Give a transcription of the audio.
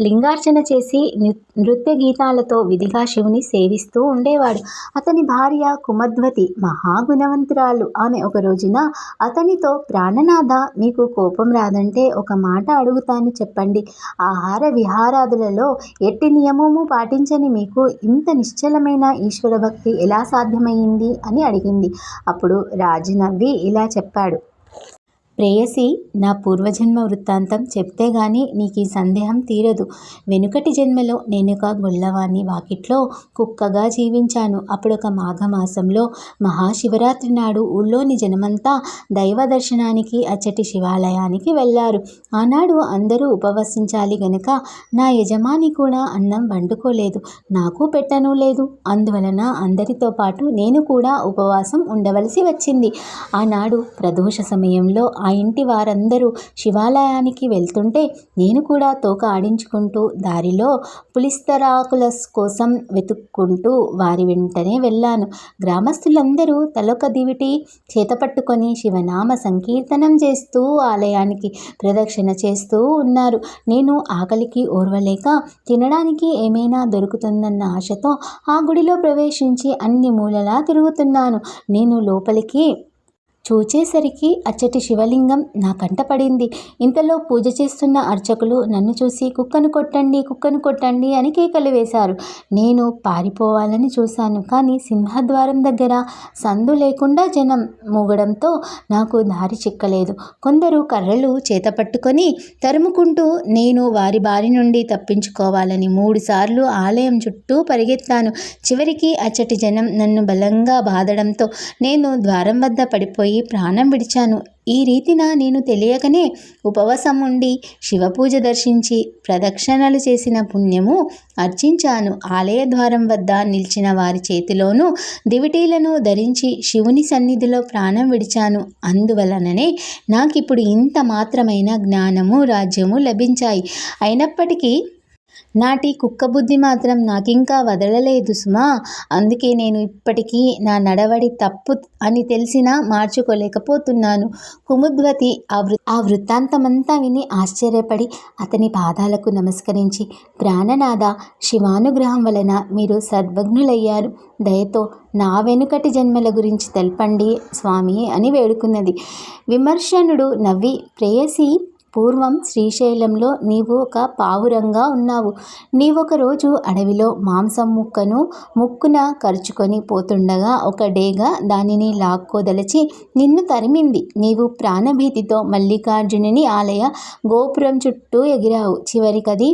లింగార్చన చేసి నృత్య గీతాలతో విధిగా శివుని సేవిస్తూ ఉండేవాడు. అతని భార్య కుమద్వతి మహాగుణవంతురాలు. ఆమె ఒక రోజున అతనితో, ప్రాణనాథ, మీకు కోపం రాదంటే ఒక మాట అడుగుతాను, చెప్పండి. ఆహార విహారాదులలో ఎట్టి నియమము పాటించని మీకు ఇంత నిశ్చలమైన ఈశ్వర భక్తి ఎలా సాధ్యమైంది అని అడిగింది. అప్పుడు రాజు నవ్వి ఇలా చెప్పాడు. ప్రేయసి, నా పూర్వజన్మ వృత్తాంతం చెప్తే గాని నీకు ఈ సందేహం తీరదు. వెనుకటి జన్మలో నేనొక గొల్లవాణ్ణి వాకిట్లో కుక్కగా జీవించాను. అప్పుడొక మాఘమాసంలో మహాశివరాత్రి నాడు ఊళ్ళోని జనమంతా దైవ దర్శనానికి అచ్చటి శివాలయానికి వెళ్ళారు. ఆనాడు అందరూ ఉపవసించాలి గనక నా యజమాని కూడా అన్నం వండుకోలేదు, నాకు పెట్టనూ లేదు. అందువలన అందరితో పాటు నేను కూడా ఉపవాసం ఉండవలసి వచ్చింది. ఆనాడు ప్రదోష సమయంలో ఆ ఇంటి వారందరూ శివాలయానికి వెళ్తుంటే నేను కూడా తోక ఆడించుకుంటూ దారిలో పులిస్తరాకుల కోసం వెతుక్కుంటూ వారి వెంటనే వెళ్ళాను. గ్రామస్తులందరూ తలొక దివిటి చేతపట్టుకొని శివనామ సంకీర్తనం చేస్తూ ఆలయానికి ప్రదక్షిణ చేస్తూ ఉన్నారు. నేను ఆకలికి ఓర్వలేక తినడానికి ఏమైనా దొరుకుతుందన్న ఆశతో ఆ గుడిలో ప్రవేశించి అన్ని మూలలా తిరుగుతున్నాను. నేను లోపలికి చూచేసరికి అచ్చటి శివలింగం నా కంట పడింది. ఇంతలో పూజ చేస్తున్న అర్చకులు నన్ను చూసి కుక్కను కొట్టండి, కుక్కను కొట్టండి అని కేకలు వేశారు. నేను పారిపోవాలని చూశాను, కానీ సింహద్వారం దగ్గర సందు లేకుండా జనం మూగడంతో నాకు దారి చిక్కలేదు. కొందరు కర్రలు చేతపట్టుకొని తరుముకుంటూ నేను వారి బారి నుండి తప్పించుకోవాలని 3 సార్లు ఆలయం చుట్టూ పరిగెత్తాను. చివరికి అచ్చటి జనం నన్ను బలంగా బాదడంతో నేను ద్వారం వద్ద పడిపోయి ప్రాణం విడిచాను. ఈ రీతిన నేను తెలియకనే ఉపవాసం ఉండి శివపూజ దర్శించి ప్రదక్షిణలు చేసిన పుణ్యము అర్జించాను. ఆలయ ద్వారం వద్ద నిలిచిన వారి చేతిలోనూ దివిటీలను ధరించి శివుని సన్నిధిలో ప్రాణం విడిచాను. అందువలననే నాకిప్పుడు ఇంత మాత్రమైన జ్ఞానము, రాజ్యము లభించాయి. అయినప్పటికీ నాటి కుక్క బుద్ధి మాత్రం నాకింకా వదలలేదు సుమా. అందుకే నేను ఇప్పటికీ నా నడవడి తప్పు అని తెలిసినా మార్చుకోలేకపోతున్నాను. కుముద్వతి ఆ వృత్తాంతమంతా విని ఆశ్చర్యపడి అతని పాదాలకు నమస్కరించి, ప్రాణనాథ, శివానుగ్రహం వలన మీరు సద్వజ్ఞులయ్యారు. దయతో నా వెనుకటి జన్మల గురించి తెల్పండి స్వామి అని వేడుకున్నది. విమర్శనుడు నవ్వి, ప్రేయసి, పూర్వం శ్రీశైలంలో నీవు ఒక పావురంగా ఉన్నావు. నీవొక రోజు అడవిలో మాంసం ముక్కున కరుచుకొని పోతుండగా ఒక డేగ దానిని లాక్కోదలచి నిన్ను తరిమింది. నీవు ప్రాణభీతితో మల్లికార్జునుని ఆలయ గోపురం చుట్టూ ఎగిరావు. చివరికది